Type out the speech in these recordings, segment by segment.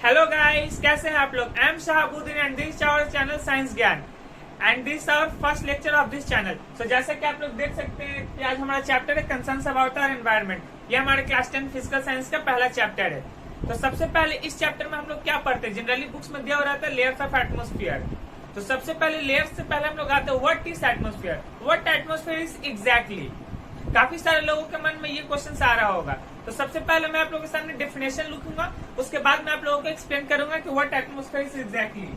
Hello guys, कैसे हैं आप लोग। I am Shahabuddin and this our channel Science Gyan and this our first lecture of this channel. So जैसे कि आप लोग देख सकते हैं कि आज हमारा चैप्टर है कंसर्न्स अबाउट आवर एनवायरनमेंट। ये हमारे क्लास 10 फिजिकल साइंस का पहला चैप्टर है। तो सबसे पहले इस चैप्टर में हम लोग क्या पढ़ते हैं, जनरली बुक्स में दिया हो रहा था लेयर्स ऑफ एटमोस्फियर। तो सबसे पहले लेयर्स से पहले हम लोग आते हैं what is atmosphere. What atmosphere is exactly. काफी सारे लोगों के मन में ये क्वेश्चन आ रहा होगा। तो सबसे पहले मैं आप लोगों के सामने डेफिनेशन लिखूंगा, उसके बाद मैं आप लोगों को एक्सप्लेन करूंगा कि what atmosphere is exactly.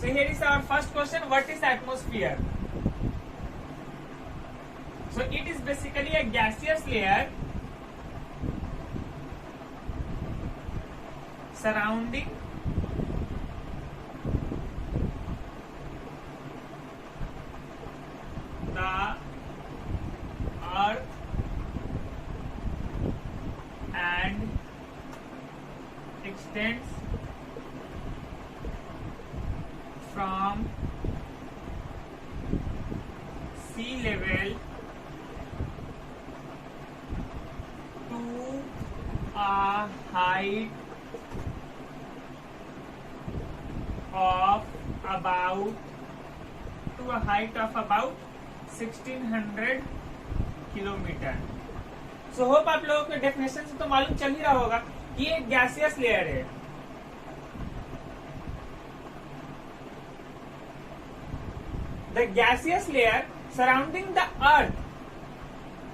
So here is our first question, what is atmosphere? So it is basically a gaseous layer surrounding the earth and extends from sea level to a height of about 1600 kilometre. So hope आप लोगों को definition से तो मालूम चल ही रहा होगा कि ये गैसियस लेयर है। The gaseous layer surrounding the earth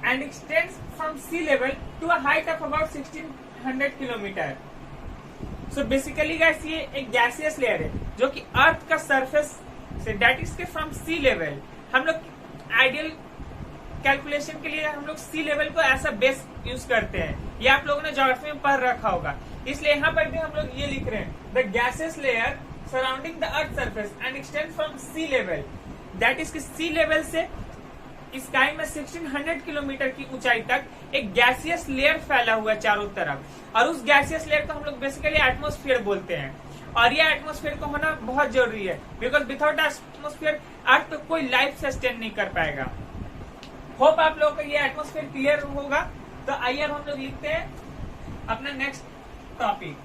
and extends from sea level to a height of about 1600 kilometre. So basically guys ये एक गैसियस लेयर है जो कि अर्थ का सरफेस से दैट इज के फ्रॉम सी लेवल। हम लोग आइडियल कैलकुलेशन के लिए हम लोग सी लेवल को ऐसा बेस यूज करते हैं। ये आप लोगों ने ज्योग्राफी में पढ़ रखा होगा, इसलिए यहाँ पर भी हम लोग ये लिख रहे हैं the gaseous layer surrounding the earth surface and extend from sea level. That is sea level से स्काई में 1600 किलोमीटर की ऊंचाई तक एक गैसियस लेयर फैला हुआ है चारों तरफ, और उस गैसियस लेयर को हम लोग बेसिकली एटमोस्फियर बोलते हैं। और ये एटमोस्फियर को होना बहुत जरूरी है, बिकॉज विदाउट एटमोस्फियर अर्थ पे कोई लाइफ सस्टेन नहीं कर पाएगा। होप आप लोगों को ये एटमोस्फियर क्लियर होगा। तो आइए हम लोग लिखते हैं अपना नेक्स्ट टॉपिक।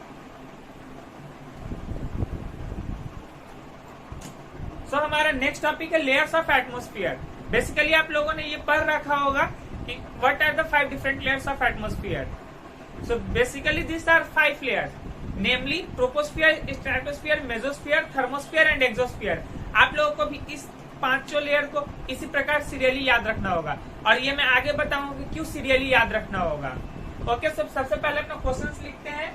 सो हमारा नेक्स्ट टॉपिक है लेयर्स ऑफ एटमोस्फियर। बेसिकली आप लोगों ने ये पढ़ रखा होगा कि what are the 5 different layers of atmosphere. So basically this are 5 layers, namely troposphere, stratosphere, mesosphere, thermosphere and exosphere. आप लोगों को भी इस 5 लेयर को इसी प्रकार सीरियली याद रखना होगा, और ये मैं आगे बताऊंगा कि क्यों सीरियली याद रखना होगा। ओके, सबसे पहले अपना क्वेश्चंस लिखते हैं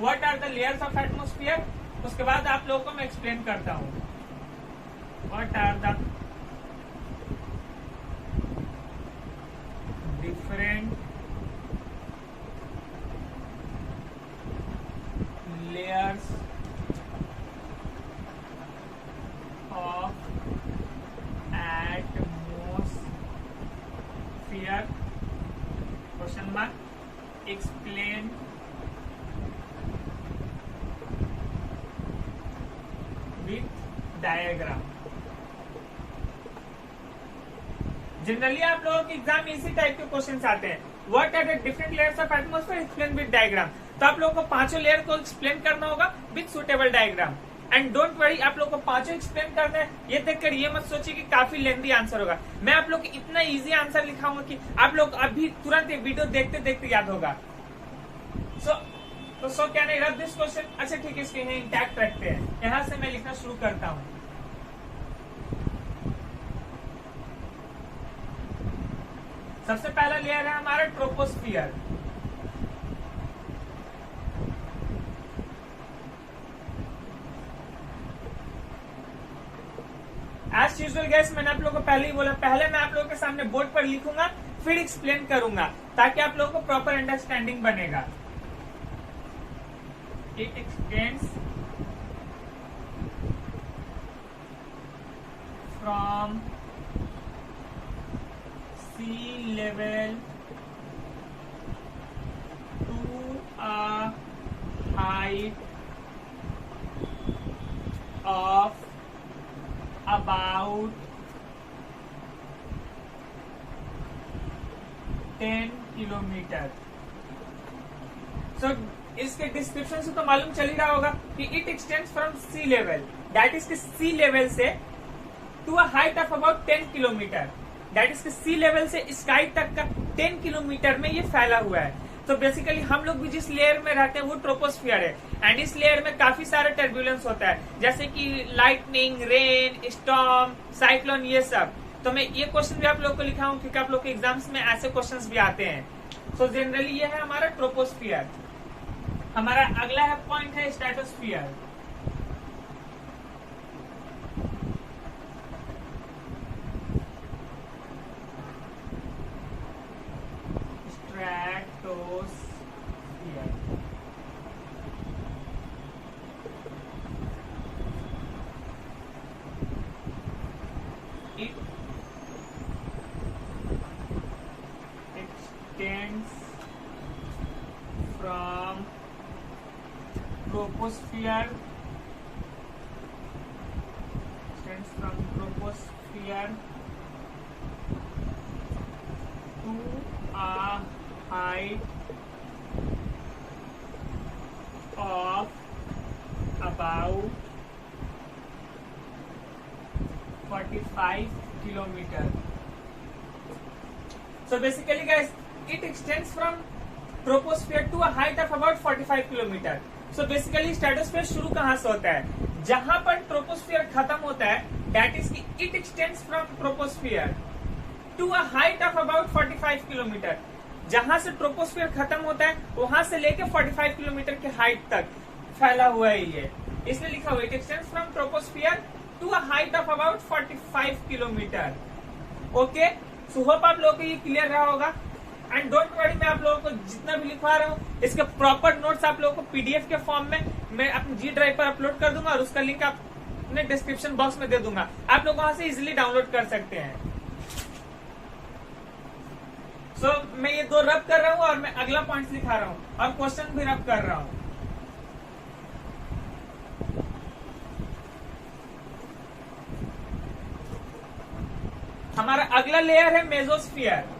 what are the layers of atmosphere. उसके बाद आप लोगों को मैं एक्सप्लेन करता हूँ what are the different layers of atmosphere, question mark, explain with diagram। Generally आप लोगों के एग्जाम में इसी टाइप के क्वेश्चन आते हैं, what are the different layers of atmosphere, explain with diagram. तो आप लोगों को 5 लेयर को एक्सप्लेन करना होगा with suitable diagram. And don't worry, आप लोगों को 5 एक्सप्लेन करना है। ये देखकर ये मत सोचिए कि काफी लेंथी आंसर होगा। मैं आप लोग को इतना इजी आंसर लिखाऊंगा कि आप लोग अभी तुरंत ये वीडियो देखते देखते याद होगा। सो क्या नहीं रब दिस क्वेश्चन। अच्छा ठीक है, इसके यहाँ इंटैक्ट रखते हैं। यहाँ से मैं लिखना शुरू करता हूँ। सबसे पहला लेयर है हमारा ट्रोपोस्फियर। एज यूजुअल गैस, मैंने आप लोगों को पहले ही बोला, पहले मैं आप लोगों के सामने बोर्ड पर लिखूंगा फिर एक्सप्लेन करूंगा ताकि आप लोगों को प्रॉपर अंडरस्टैंडिंग बनेगा। It extends from sea level to a height of about 10 kilometre. So इसके डिस्क्रिप्शन से तो मालूम चल ही रहा होगा कि it extends from sea level, that is sea level से to a height of about 10 kilometre, that is sea level से स्काई तक का 10 किलोमीटर में ये फैला हुआ है। तो बेसिकली हम लोग भी जिस लेयर में रहते हैं वो ट्रोपोस्फियर है, एंड इस लेयर में काफी सारा टर्बुलेंस होता है, जैसे कि लाइटनिंग, रेन, स्टॉर्म, साइक्लोन, ये सब। तो मैं ये क्वेश्चन भी आप लोग को लिखा हूँ क्योंकि आप लोग के एग्जाम्स में ऐसे क्वेश्चंस भी आते हैं। सो जनरली ये है हमारा ट्रोपोस्फियर। हमारा अगला है पॉइंट है stratosphere. It extends from troposphere to a height of about 45 kilometer. So basically guys, it extends from troposphere to a height of about 45 kilometer. So basically stratosphere शुरू कहाँ से होता है? जहां पर ट्रोपोस्फियर खत्म होता है, that is it extends from troposphere to a height of about 45 kilometer. जहां से ट्रोपोस्फियर खत्म होता है वहां से लेके 45 किलोमीटर की हाइट तक फैला हुआ है ये, इसलिए लिखा हुआ है it extends from troposphere to a height of about 45 kilometre. Okay, so hope आप लोगों को ये क्लियर रहा होगा। एंड डोंट वरी, मैं आप लोगों को जितना भी लिखवा रहा हूँ इसके प्रॉपर नोट्स आप लोगों को पीडीएफ के फॉर्म में मैं अपने जी ड्राइव पर अपलोड कर दूंगा और उसका लिंक आपने डिस्क्रिप्शन बॉक्स में दे दूंगा, आप लोग वहां से इजिली डाउनलोड कर सकते हैं। सो मैं ये दो रब कर रहा हूँ और मैं अगला पॉइंट लिखा रहा हूँ और क्वेश्चन भी रब कर रहा हूँ। हमारा अगला लेयर है mesosphere.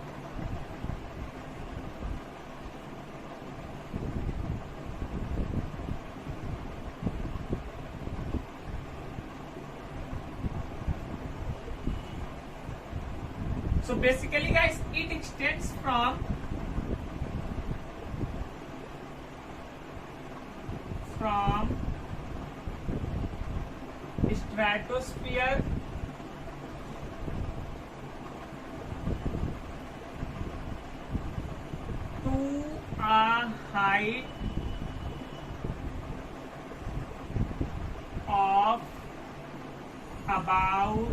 So basically guys, it extends from stratosphere to a height of about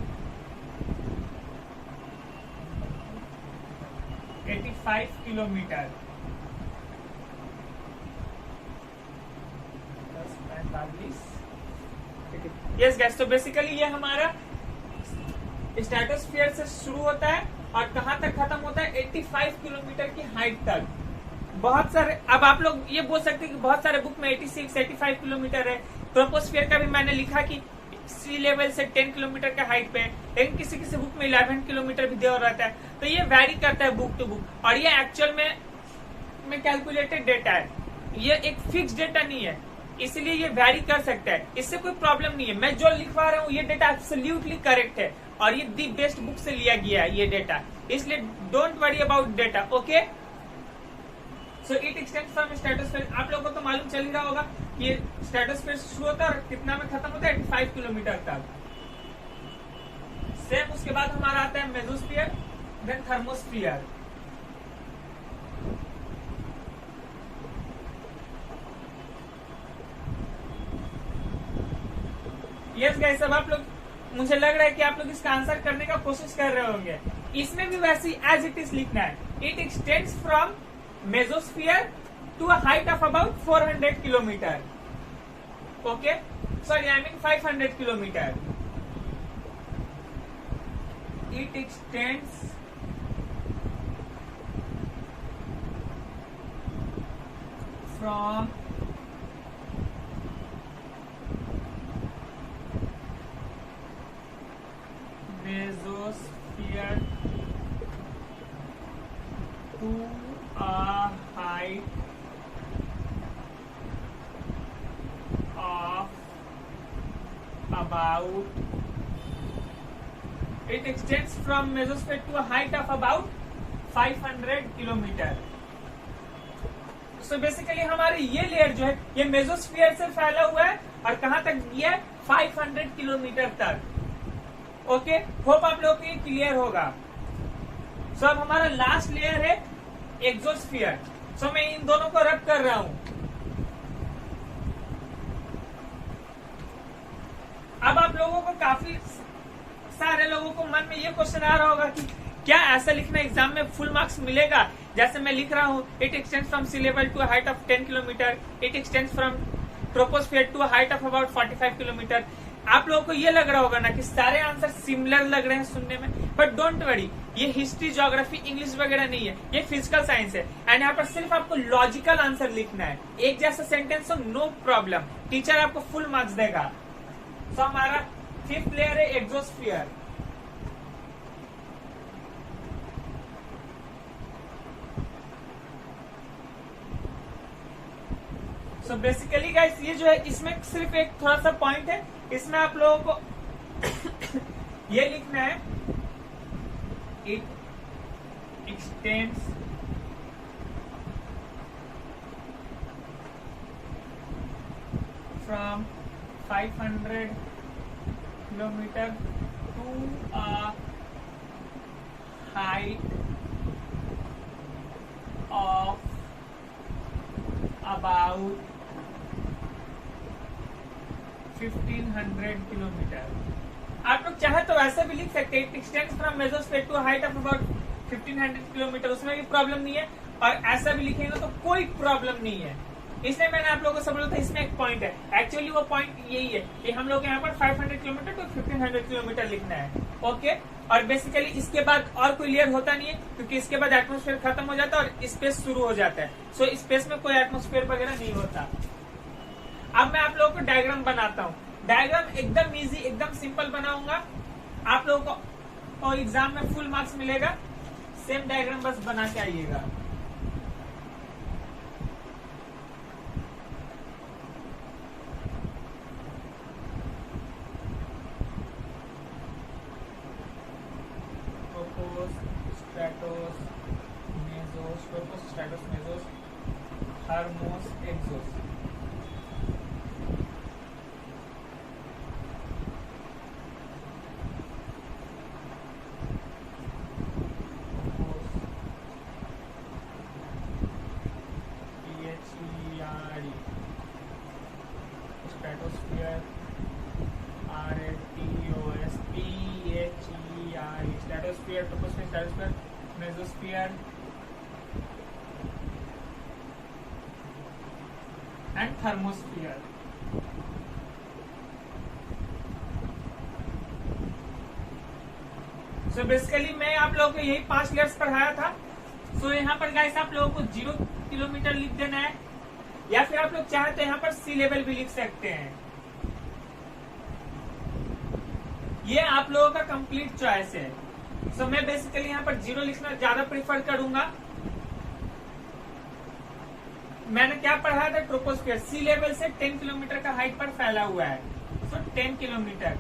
85 kilometre. Yes guys, तो बेसिकली ये हमारा स्ट्रेटोस्फीयर से शुरू होता है और कहां तक खत्म होता है, 85 किलोमीटर की हाइट तक। बहुत सारे, अब आप लोग ये बोल सकते हैं कि बहुत सारे बुक में 86, 85 किलोमीटर है। ट्रोपोस्फीयर का भी मैंने लिखा कि सी लेवल से 10 किलोमीटर का हाइट पे है, लेकिन किसी किसी बुक में 11 किलोमीटर भी दिया रहता है। तो ये वैरी करता है बुक टू बुक, और ये एक्चुअल में कैलकुलेटेड डेटा है, ये एक फिक्स डेटा नहीं है, इसलिए ये वैरी कर सकता है, इससे कोई प्रॉब्लम नहीं है। मैं जो लिखवा रहा हूँ ये डेटा एब्सोल्युटली करेक्ट है और ये दी बेस्ट बुक से लिया गया है ये डेटा, इसलिए don't worry about data. Okay, so it extends from stratosphere. आप लोगों को तो मालूम चल ही रहा होगा कि ये स्ट्रेटोस्फीयर शुरू होता है और कितना में खत्म होता है, 85 किलोमीटर तक। सेम उसके बाद हमारा आता है mesosphere, then thermosphere. Yes guys, अब आप लोग, मुझे लग रहा है कि आप लोग इसका आंसर करने का कोशिश कर रहे होंगे। इसमें भी वैसे एज इट इज लिखना है, it extends from mesosphere to a height of about 400 kilometer. Okay, sorry, I mean 500 kilometer. It extends from about it extends from mesosphere to a height of about 500 kilometre. So basically हमारी ये layer जो है ये mesosphere से फैला हुआ है और कहां तक ये 500 किलोमीटर तक। ओके, होप आप लोगों को ये क्लियर होगा। सो अब हमारा लास्ट लेयर है एक्सोस्फीयर। सो मैं इन दोनों को रब कर रहा हूं। अब आप लोगों को काफी सारे लोगों को मन में ये क्वेश्चन आ रहा होगा कि क्या ऐसा लिखना एग्जाम में फुल मार्क्स मिलेगा? जैसे मैं लिख रहा हूँ it extends from sea level to height of 10 kilometre, it extends from troposphere to height of about 45 kilometre. आप लोगों को ये लग रहा होगा ना कि सारे आंसर सिमिलर लग रहे हैं सुनने में, बट डोंट वरी, ये हिस्ट्री, ज्योग्राफी, इंग्लिश वगैरह नहीं है, ये फिजिकल साइंस है। एंड यहाँ पर सिर्फ आपको लॉजिकल आंसर लिखना है, एक जैसा सेंटेंस हो, नो प्रॉब्लम, टीचर आपको फुल मार्क्स देगा। तो हमारा फिफ्थ लेयर है एक्सोस्फीयर। सो बेसिकली गाइस ये जो है इसमें सिर्फ एक थोड़ा सा पॉइंट है, इसमें आप लोगों को ये लिखना है it extends from 500 kilometre to a height of about 1500 kilometre. आप लोग चाहे तो वैसे भी लिख सकते हैं it extends from mesosphere to height of about 1500 kilometre, उसमें भी प्रॉब्लम नहीं है। और ऐसा भी लिखेंगे तो कोई प्रॉब्लम नहीं है। इसलिए मैंने आप लोगों से बोला था इसमें एक पॉइंट है, एक्चुअली वो पॉइंट यही है कि हम लोग यहाँ पर 500 किलोमीटर टू 1500 किलोमीटर लिखना है। ओके, और बेसिकली इसके बाद और कोई लेयर होता नहीं है, क्योंकि इसके बाद एटमोस्फेयर खत्म हो जाता है और स्पेस शुरू हो जाता है। सो स्पेस में कोई एटमोस्फेयर वगैरह नहीं होता। अब मैं आप लोगों को डायग्राम बनाता हूँ। डायग्राम एकदम इजी, एकदम सिंपल बनाऊंगा, आप लोगों को और एग्जाम में फुल मार्क्स मिलेगा। सेम डायग्राम बस बना के आइएगा। Stratos, mesos, tropos, stratos, mesos, thermos, exos. Stratosphere, RATOS, PHERE, stratosphere, troposphere, stratosphere, mesosphere and thermosphere. So basically मैं आप लोगों को यही 5 लेयर्स पढ़ाया था। सो यहाँ पर गाइस आप लोगों को 0 किलोमीटर लिख देना है, या फिर आप लोग चाहे तो यहाँ पर सी लेवल भी लिख सकते हैं। ये आप लोगों का कंप्लीट चॉइस है। सो मैं बेसिकली यहाँ पर 0 लिखना ज्यादा प्रीफर करूंगा। मैंने क्या पढ़ा था, ट्रोपोस्फीयर सी लेवल से 10 किलोमीटर का हाइट पर फैला हुआ है। सो 10 किलोमीटर।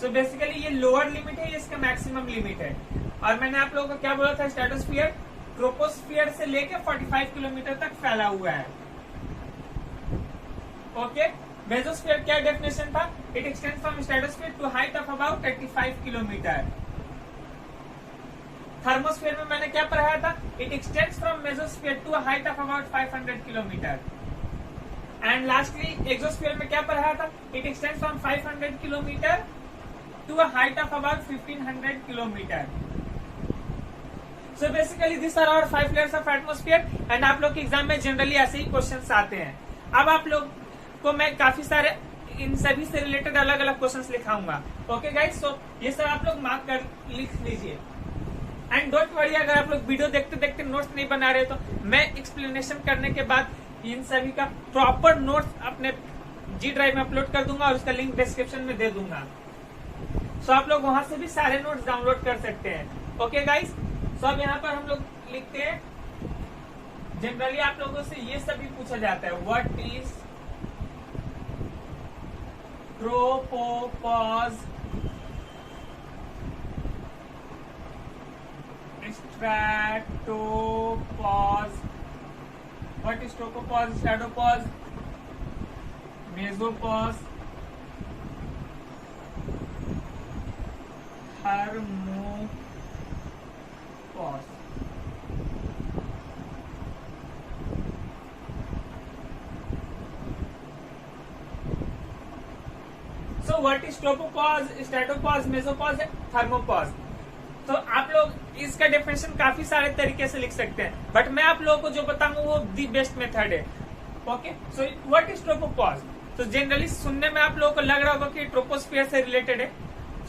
सो बेसिकली ये लोअर लिमिट है, ये इसका मैक्सिमम लिमिट है। और मैंने आप लोगों को क्या बोला था, स्ट्रेटोस्फीयर ट्रोपोस्फीयर से लेके 45 किलोमीटर तक फैला हुआ है। ओके, मेसोस्फीयर क्या डेफिनेशन था, it extends from stratosphere to height of about 35 kilometre. Thermosphere में मैंने क्या पढ़ाया था, it extends from mesosphere to height of about 500 kilometre. And lastly exosphere में क्या पढ़ाया था, it extends from 500 kilometre to a height of about 1500 kilometre. So basically this are our 5 layers of atmosphere. And आप लोग के exam में generally ऐसे ही questions आते हैं। अब आप लोग को मैं काफी सारे इन सभी से रिलेटेड अलग अलग क्वेश्चंस लिखाऊंगा। ओके गाइस, सो ये सब आप लोग मार्क कर लिख लीजिए। एंड डोंट वरी, अगर आप लोग वीडियो देखते देखते नोट्स नहीं बना रहे तो मैं एक्सप्लेनेशन करने के बाद इन सभी का प्रॉपर नोट्स अपने जी ड्राइव में अपलोड कर दूंगा और उसका लिंक डिस्क्रिप्शन में दे दूंगा। सो आप लोग वहां से भी सारे नोट्स डाउनलोड कर सकते हैं। ओके गाइस, सो अब यहाँ पर हम लोग लिखते हैं, जनरली आप लोगों से ये सभी पूछा जाता है, what is tropopause, stratopause. What is tropopause, stratopause, mesopause, thermopause. So what is tropopause, stratopause, mesopause, thermopause? तो आप लोग इसका डेफिनेशन काफी सारे तरीके से लिख सकते हैं, बट मैं आप लोगों को जो बताऊंगा वो दी बेस्ट मेथड है. Okay, so what is tropopause? तो जनरली सुनने में आप लोगों को लग रहा होगा कि ट्रोपोस्फियर से रिलेटेड है.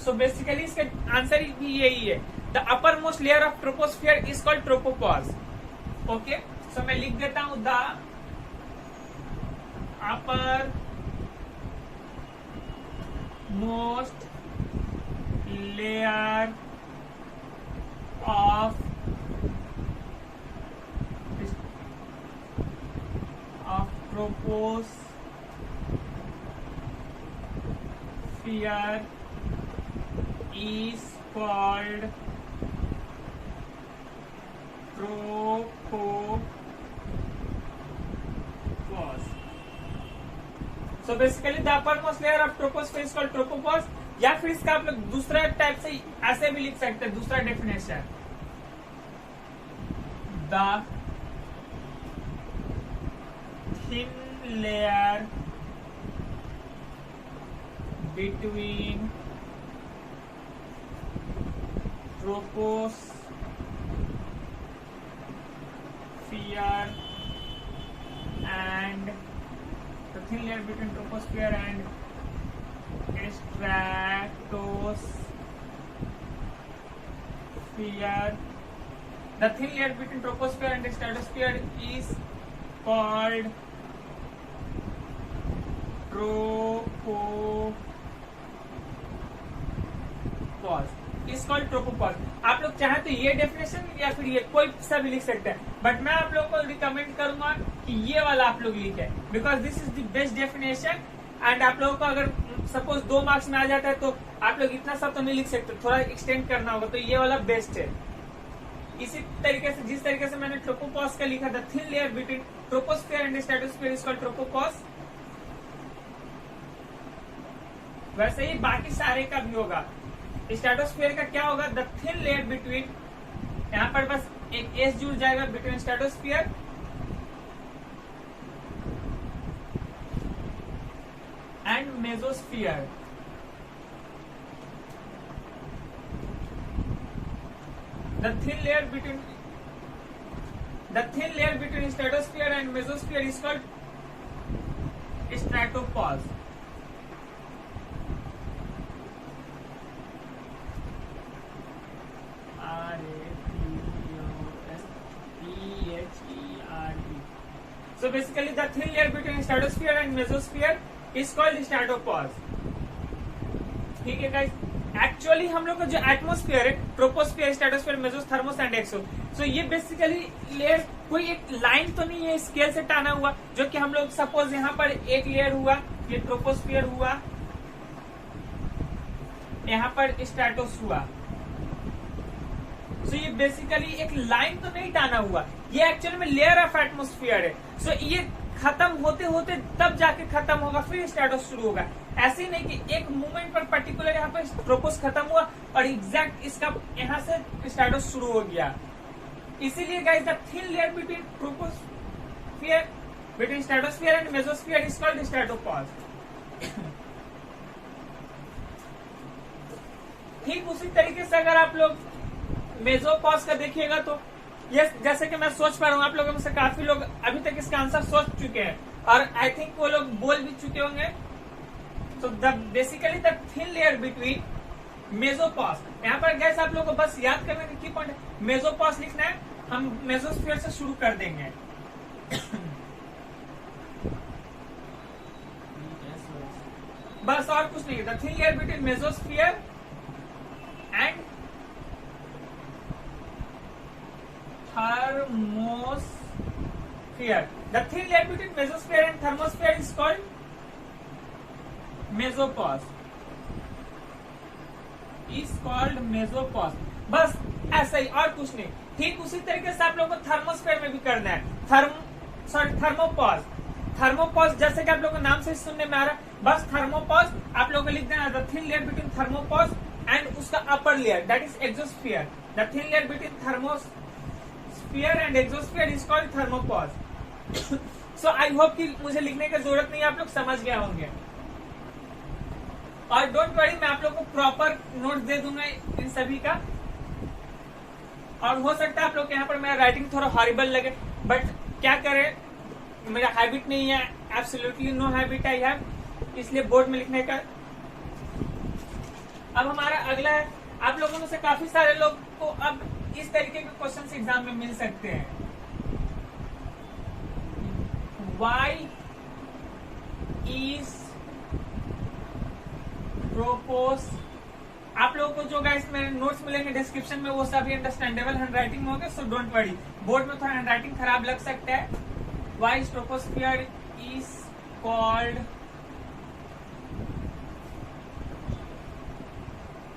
सो बेसिकली इसका आंसर भी यही है. The uppermost layer of troposphere is called tropopause. Okay, so मैं लिख देता हूं the uppermost layer of troposphere is called tropopause. So basically the uppermost layer of troposphere is called tropopause. या फिर इसका आप लोग दूसरा टाइप से ऐसे भी लिख सकते हैं, दूसरा definition, the thin layer between troposphere and the thin layer between troposphere and stratosphere. The thin layer between troposphere and stratosphere is called tropopause. Is called tropopause. आप लोग चाहे तो ये डेफिनेशन या फिर ये कोई सा भी लिख सकते हैं, बट मैं आप लोगों को रिकमेंड करूंगा कि ये वाला आप लोग लिखें, because this is the best definition. And आप लोगों को अगर सपोज 2 मार्क्स में आ जाता है तो आप लोग इतना सब तो नहीं लिख सकते, थोड़ा एक्सटेंड करना होगा, तो ये वाला बेस्ट है. इसी तरीके से जिस तरीके से मैंने ट्रोपोपॉज का लिखा, the thin layer between troposphere and stratosphere is called tropopause, वैसे ही बाकी सारे का भी होगा. स्ट्रेटोस्फियर का क्या होगा? द थिन लेयर बिटवीन, यहाँ पर बस एक एस जुड़ जाएगा, between stratosphere and mesosphere. The thin layer between stratosphere and mesosphere is called stratopause. So basically the thin layer between stratosphere and mesosphere is called stratopause. ठीक है guys, actually हम लोग का जो एटमोस्फियर है, ट्रोपोस्फियर, स्ट्रेटोस्फियर, मेसोस, थर्मोस एंड एक्सो, सो ये basically layer कोई एक लाइन तो नहीं है स्केल से टाना हुआ, जो कि हम लोग सपोज यहाँ पर एक लेयर हुआ, ये ट्रोपोस्फियर हुआ, यहाँ पर स्ट्रेटोस हुआ. सो ये बेसिकली एक लाइन तो नहीं टाना हुआ, ये एक्चुअली में लेयर ऑफ एटमोस्फियर है. सो ये खत्म होते होते तब जाके खत्म होगा, फिर स्ट्रेटोस शुरू होगा. ऐसे ही नहीं कि एक मूवमेंट पर पर्टिकुलर यहाँ पर ट्रोपोस खत्म हुआ और एग्जैक्ट इसका यहाँ से स्ट्रेटोस शुरू हो गया. इसीलिए guys the thin layer between troposphere, between stratosphere and mesosphere is called stratopause. ठीक उसी तरीके से अगर आप लोग मेसोपॉज का देखिएगा तो ये जैसे कि मैं सोच पा रहा हूँ, आप लोगों में से काफी लोग अभी तक इसका आंसर सोच चुके हैं और आई थिंक वो लोग बोल भी चुके होंगे. तो basically the thin layer between mesopause, यहाँ पर गैस आप लोगों को बस याद करने का की पॉइंट है, मेसोपॉज लिखना है, हम मेसोस्फीयर से शुरू कर देंगे. बस और कुछ नहीं. The thin layer between mesosphere and thermosphere. The thin layer between mesosphere and thermosphere is called mesopause is called mesopause. बस ऐसा ही, और कुछ नहीं। ठीक उसी तरीके से आप लोगों को थर्मोस्फीयर में भी करना है। थर्मोपॉज, थर्मोपॉज जैसे कि आप लोगों को नाम से सुनने में आ रहा है, बस थर्मोपॉज आप लोगों को लिख देना the thin layer between thermopause and उसका upper layer that is exosphere. The thin layer between thermosphere and exosphere is called thermopause. So I hope कि मुझे लिखने की जरूरत नहीं है, आप लोग समझ गए होंगे। और डोंट वरी, मैं आप लोग को प्रॉपर नोट दे दूंगा इन सभी का। और हो सकता है आप लोग यहाँ पर मेरा राइटिंग थोड़ा हॉरिबल लगे, बट क्या करें, मेरा हैबिट नहीं है, absolutely no habit I have, इसलिए बोर्ड में लिखने का। अब हमारा अगला है, आप लोगों में से काफी सारे लोग को अब इस तरीके के क्वेश्चन एग्जाम में मिल सकते हैं। वाई इज प्रोपोज, आप लोगों को जो गाइस मेरे नोट्स मिलेंगे डिस्क्रिप्शन में, वो सभी अंडरस्टैंडेबल हैंडराइटिंग में होंगे, सो डोंट वरी। बोर्ड में थोड़ा हैंडराइटिंग खराब लग सकता है। Why is troposphere is called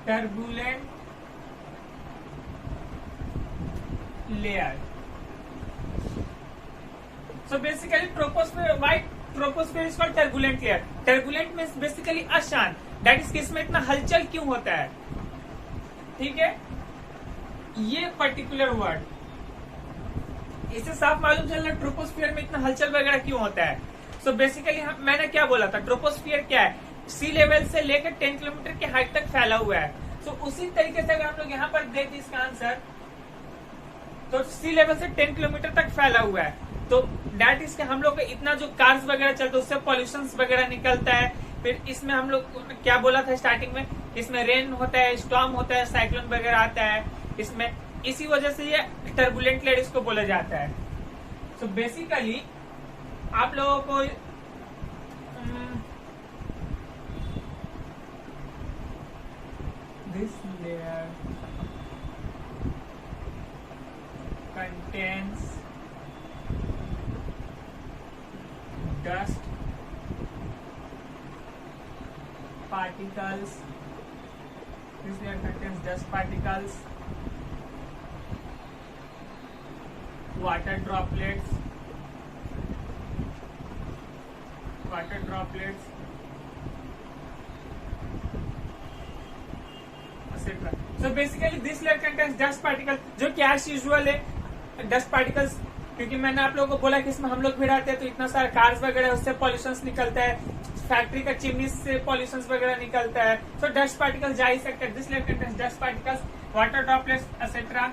turbulent layer. So basically troposphere, why troposphere is called turbulent layer? Turbulent means basically अशांत, that is किसमें इतना हलचल क्यों होता है, ठीक है, ये पर्टिकुलर वर्ड, इससे साफ मालूम चल रहा है ट्रोपोस्फियर में इतना हलचल वगैरह क्यों होता है। सो बेसिकली मैंने क्या बोला था, ट्रोपोस्फियर क्या है, सी लेवल से लेकर 10 किलोमीटर की हाइट तक फैला हुआ है। सो उसी तरीके से अगर हम लोग यहाँ पर देखें इसका आंसर, तो सी लेवल से 10 किलोमीटर तक फैला हुआ है, तो दैट इज हम लोग इतना जो कार्स वगैरह चलते हैं उससे पॉल्यूशन वगैरह निकलता है। फिर इसमें हम लोग क्या बोला था स्टार्टिंग में, इसमें रेन होता है, स्टॉर्म होता है, साइक्लोन वगैरह आता है इसमें, इसी वजह से ये टर्बुलेंट लेयर इसको बोला जाता है। सो बेसिकली आप लोगों को this layer contains dust particles. This layer contains dust particles, water droplets, etc. So basically this layer contains dust particles, जो कि as usual है डस्ट पार्टिकल्स, क्योंकि मैंने आप लोगों को बोला कि इसमें हम लोग भी रहते हैं, तो इतना सारा कार्स वगैरह उससे पॉल्यूशन निकलता है, फैक्ट्री का चिमनी से पॉल्यूशन वगैरह निकलता है, तो डस्ट पार्टिकल्स जा ही सकते हैं। This layer contains dust particles, water droplets etcetera.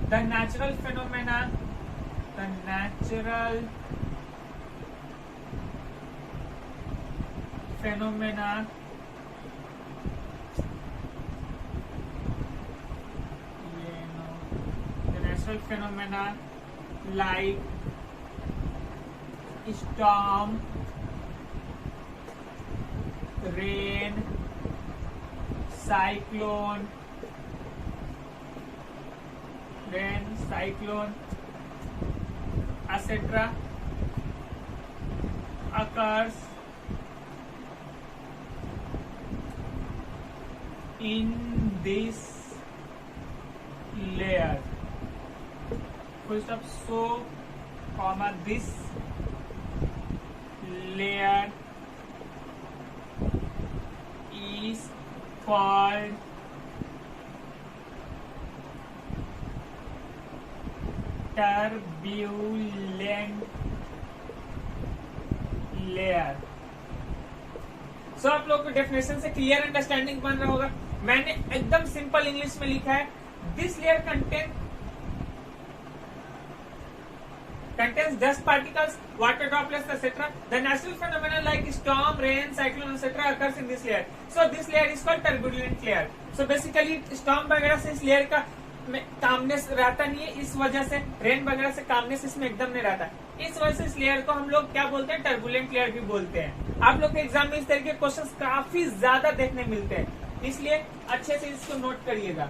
The natural phenomena phenomena like storm, rain, cyclone, etc. occurs in this layer. First up, so comma this layer is called turbulent layer. So आप लोग को definition से clear understanding बन रहा होगा। मैंने एकदम simple English में लिखा है, this layer contains dust particles, water droplets, etc. The natural phenomena like storm, rain, cyclone, etc. occurs in this layer. So this layer is called turbulent layer. So basically storm वगैरह से इस layer का calmness रहता नहीं है, इस वजह से रेन वगैरह से कामनेस इसमें एकदम नहीं रहता, इस वजह से इस लेयर को हम लोग क्या बोलते हैं, टर्बुलेंट लेयर भी बोलते हैं। आप लोग के एग्जाम में इस तरह के क्वेश्चंस काफी ज्यादा देखने मिलते हैं, इसलिए अच्छे से इसको नोट करिएगा।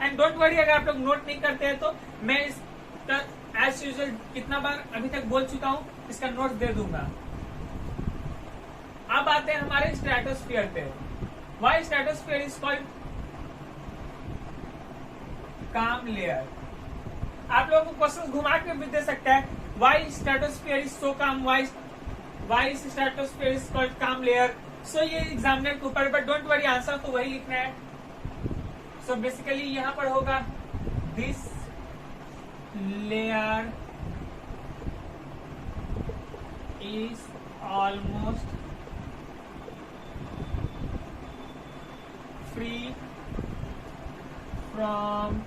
एंड डोंट वरी, अगर आप लोग नोट नहीं करते हैं तो मैं इसका एज यूजुअल कितना बार अभी तक बोल चुका हूँ, इसका नोट दे दूंगा। अब आते हैं हमारे स्ट्रेटोस्फीयर पे। वाई स्ट्रेटोस्फीयर इज कॉल्ड काम लेयर। आप लोगों को क्वेश्चन घुमा के भी दे सकता है, वाई स्ट्रेटोस्फीयर इज सो काम, वाई स्ट्रेटोस्फीयर इज कॉल्ड काम लेयर। सो ये एग्जामिनर के ऊपर, बट डोंट वरी, आंसर तो वही लिखना है। सो बेसिकली यहां पर होगा this layer is almost free from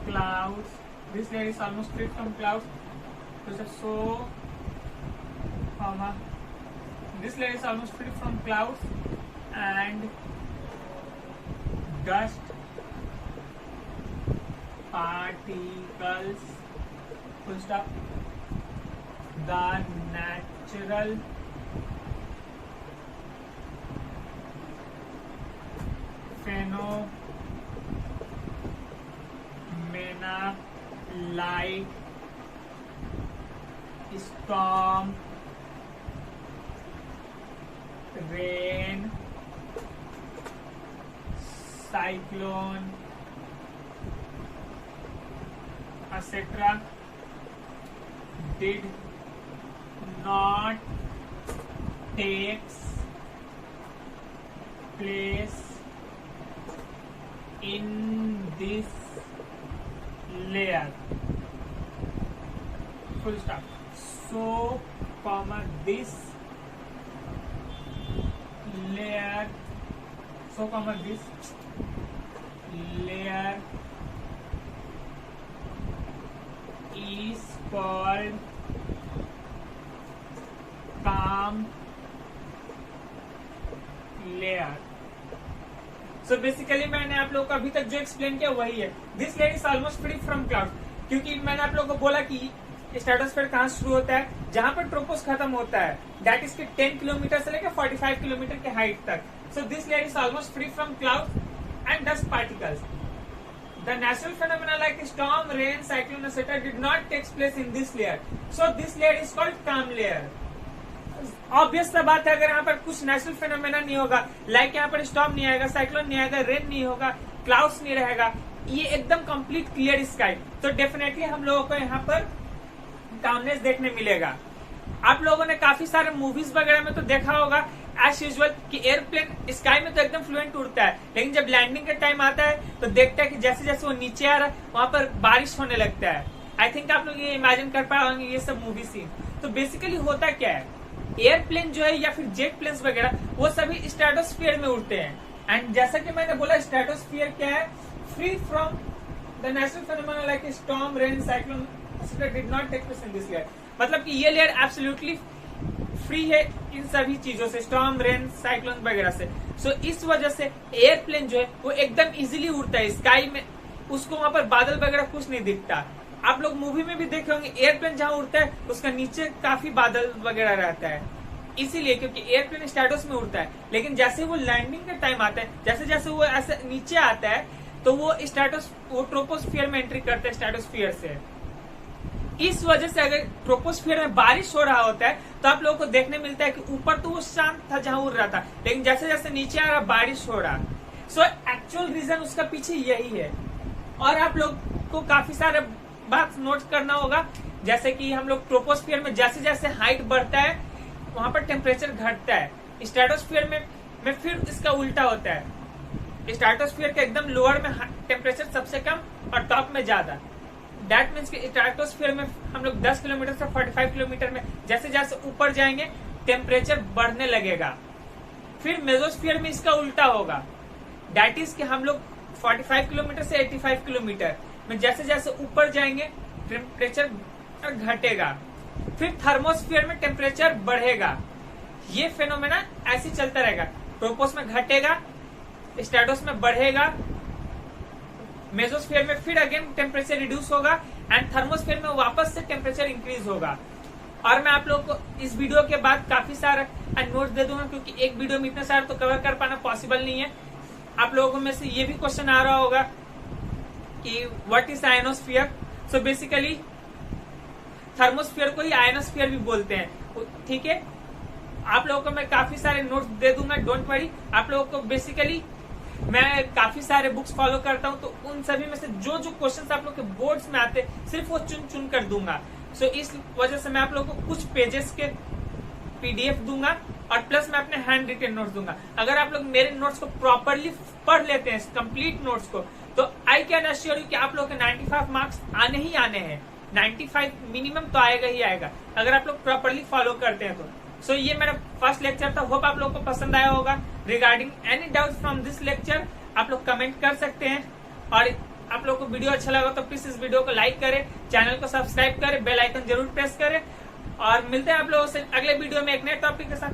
clouds. This layer is almost free from clouds. So, this layer is almost free from clouds and dust particles. Full stop. The natural phenomena like storm, rain, cyclone, etc. did not takes place in this layer. Full stop. So, this layer. So, this layer is called calm layer. So basically मैंने आप लोगों को अभी तक जो explain किया वही है। This layer is almost free from cloud, क्योंकि मैंने आप लोगों को बोला कि स्ट्रेटोस्फीयर कहां शुरू होता है, जहां पर ट्रोपोस खत्म होता है, दैट इज के 10 किलोमीटर से लेकर 45 किलोमीटर के हाइट तक। So this layer is almost free from cloud and dust particles. The natural phenomena like storm, rain, cyclone, etc. did not take place in this layer. So this layer is called calm layer. Obvious सा बात है, अगर यहाँ पर कुछ natural phenomena नहीं होगा, like यहाँ पर स्टॉर्म नहीं आएगा, साइक्लोन नहीं आएगा, रेन नहीं होगा, क्लाउड्स नहीं रहेगा, ये एकदम कंप्लीट क्लियर स्काई, तो डेफिनेटली हम लोगों को यहाँ पर कामनेस देखने मिलेगा। आप लोगों ने काफी सारे मूवीज वगैरह में तो देखा होगा एज यूजुअल कि एयरप्लेन स्काई में तो एकदम फ्लुएंट उड़ता है, लेकिन जब लैंडिंग का टाइम आता है तो देखता है कि जैसे जैसे वो नीचे आ रहा है वहां पर बारिश होने लगता है। आई थिंक आप लोग ये इमेजिन कर पाए होंगे ये सब मूवी सीन। तो बेसिकली होता क्या है, एयरप्लेन जो है या फिर जेट प्लेन्स वगैरह वो सभी स्ट्रेटोस्फीयर में उड़ते हैं। एंड जैसा कि मैंने बोला स्ट्रेटोस्फीयर क्या है, free from the natural phenomena like storm, rain, cyclone did not take place in this layer. मतलब कि ये लेयर एब्सोल्युटली फ्री है इन सभी चीजों से, स्टॉर्म, रेन, साइक्लोन वगैरह से। सो इस वजह से एयरप्लेन जो है वो एकदम इजीली उड़ता है स्काई में, उसको वहां पर बादल वगैरह कुछ नहीं दिखता। आप लोग मूवी में भी देखे होंगे एयरप्लेन जहां उड़ता है उसका नीचे काफी बादल वगैरह रहता है, इसीलिए क्योंकि एयरप्लेन स्ट्रेटोस में उड़ता है। लेकिन जैसे वो लैंडिंग का टाइम आता है, जैसे जैसे वो ऐसे नीचे आता है तो वो ट्रोपोस्फियर में एंट्री करता है स्ट्रेटोस्फियर से। इस वजह से अगर ट्रोपोस्फियर में बारिश हो रहा होता है तो आप लोगों को देखने मिलता है कि ऊपर तो वो शांत था जहां उड़ रहा था, लेकिन जैसे जैसे नीचे आ रहा बारिश हो रहा। सो एक्चुअल रीजन उसका पीछे यही है। और आप लोग को काफी सारे बात नोट करना होगा, जैसे कि हम लोग ट्रोपोस्फियर में जैसे जैसे हाइट बढ़ता है वहां पर टेम्परेचर घटता है। स्ट्रेटोस्फियर में फिर इसका उल्टा होता है, स्ट्रेटोस्फियर के एकदम लोअर में टेम्परेचर सबसे कम और टॉप में ज्यादा। दैट मीन्स कि स्ट्रेटोस्फियर में हम लोग 10 किलोमीटर से 45 किलोमीटर में जैसे जैसे ऊपर जाएंगे टेम्परेचर बढ़ने लगेगा। फिर मेसोस्फियर में इसका उल्टा होगा, दैट इज कि हम लोग 45 किलोमीटर से 85 किलोमीटर में जैसे जैसे ऊपर जाएंगे टेम्परेचर घटेगा। फिर थर्मोस्फियर में टेम्परेचर बढ़ेगा। ये फेनोमेना ऐसे चलता रहेगा, ट्रोपोस में घटेगा, स्ट्रेटोस में बढ़ेगा, मेसोस्फीयर में फिर अगेन टेम्परेचर रिड्यूस होगा एंड थर्मोस्फीयर में वापस से टेम्परेचर इंक्रीज होगा। और मैं आप लोगों को इस वीडियो के बाद काफी सारा नोट्स दे दूंगा, क्योंकि एक वीडियो में इतना सारा तो कवर कर पाना पॉसिबल नहीं है। आप लोगों में से ये भी क्वेश्चन आ रहा होगा कि what is ionosphere. So basically thermosphere को ही आयनोस्फीयर भी बोलते हैं, ठीक है। आप लोगों को मैं काफी सारे नोट्स दे दूंगा, डोंट वरी। आप लोगों को बेसिकली मैं काफी सारे बुक्स फॉलो करता हूं, तो उन सभी में से जो जो क्वेश्चंस आप लोग के बोर्ड्स में आते सिर्फ वो चुन चुन कर दूंगा। सो इस वजह से मैं आप लोगों को कुछ पेजेस के पीडीएफ दूंगा और प्लस मैं अपने हैंड रिटन नोट्स दूंगा। अगर आप लोग मेरे नोट्स को प्रॉपरली पढ़ लेते हैं, कंप्लीट नोट्स को, तो आई कैन अश्योर यू कि आप लोग के 95 मार्क्स आने ही आने हैं। 95 मिनिमम तो आएगा ही आएगा अगर आप लोग प्रॉपरली फॉलो करते हैं तो। सो ये मेरा फर्स्ट लेक्चर था, होप आप लोगों को पसंद आया होगा। Regarding any doubt from this lecture आप लोग कमेंट कर सकते हैं, और आप लोगों को वीडियो अच्छा लगा तो प्लीज इस वीडियो को लाइक करें, चैनल को सब्सक्राइब करें, बेल आइकन जरूर प्रेस करें, और मिलते हैं आप लोगों से अगले वीडियो में एक नए टॉपिक के साथ।